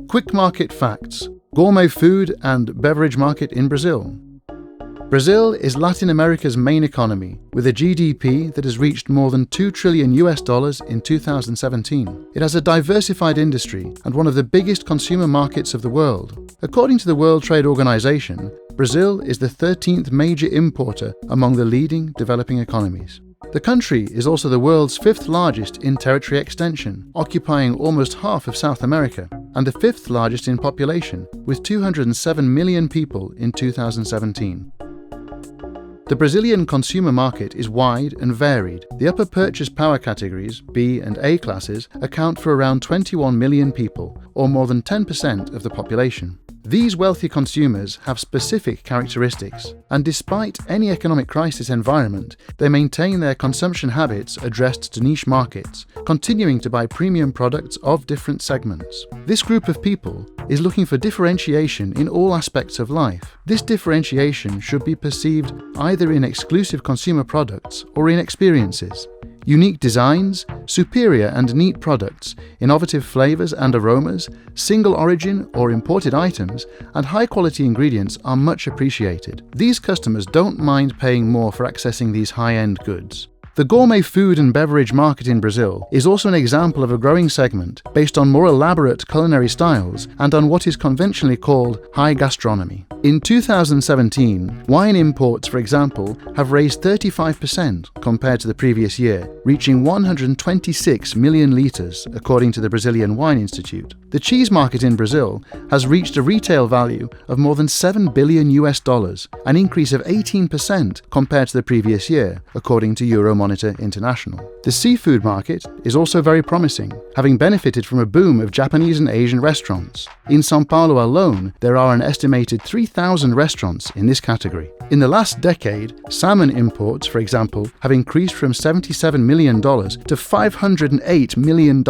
Quick market facts: gourmet food and beverage market in Brazil. Brazil is Latin America's main economy, with a GDP that has reached more than $2 trillion in 2017. It has a diversified industry and one of the biggest consumer markets of the world. According to the World Trade Organization, Brazil is the 13th major importer among the leading developing economies. The country is also the world's 5th largest in territory extension, occupying almost half of South America, and the 5th largest in population, with 207 million people in 2017. The Brazilian consumer market is wide and varied. The upper purchase power categories, B and A classes, account for around 21 million people, or more than 10% of the population. These wealthy consumers have specific characteristics, and despite any economic crisis environment, they maintain their consumption habits addressed to niche markets, continuing to buy premium products of different segments. This group of people is looking for differentiation in all aspects of life. This differentiation should be perceived either in exclusive consumer products or in experiences. Unique designs, superior and neat products, innovative flavors and aromas, single origin or imported items, and high-quality ingredients are much appreciated. These customers don't mind paying more for accessing these high-end goods. The gourmet food and beverage market in Brazil is also an example of a growing segment based on more elaborate culinary styles and on what is conventionally called high gastronomy. In 2017, wine imports, for example, have raised 35% compared to the previous year, reaching 126 million litres, according to the Brazilian Wine Institute. The cheese market in Brazil has reached a retail value of more than $7 billion, an increase of 18% compared to the previous year, according to Euromonitor International. The seafood market is also very promising, having benefited from a boom of Japanese and Asian restaurants. In São Paulo alone, there are an estimated 3,000 restaurants in this category. In the last decade, salmon imports, for example, have increased from $77 million to $508 million.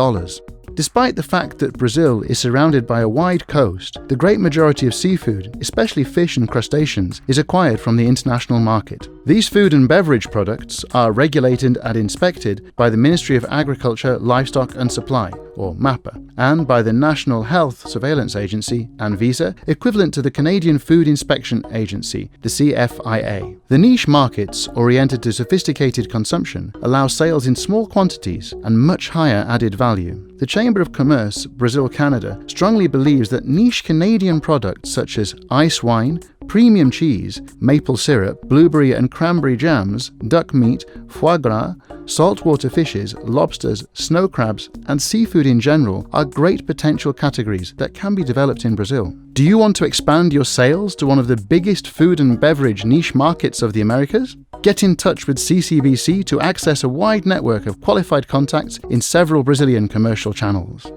Despite the fact that Brazil is surrounded by a wide coast, the great majority of seafood, especially fish and crustaceans, is acquired from the international market. These food and beverage products are regulated and inspected by the Ministry of Agriculture, Livestock and Supply, or MAPA, and by the National Health Surveillance Agency, ANVISA, equivalent to the Canadian Food Inspection Agency, the CFIA. The niche markets, oriented to sophisticated consumption, allow sales in small quantities and much higher added value. The Chamber of Commerce, Brasil-Canadá, strongly believes that niche Canadian products such as ice wine, premium cheese, maple syrup, blueberry and cranberry jams, duck meat, foie gras, saltwater fishes, lobsters, snow crabs, and seafood in general are great potential categories that can be developed in Brazil. Do you want to expand your sales to one of the biggest food and beverage niche markets of the Americas? Get in touch with CCBC to access a wide network of qualified contacts in several Brazilian commercial channels.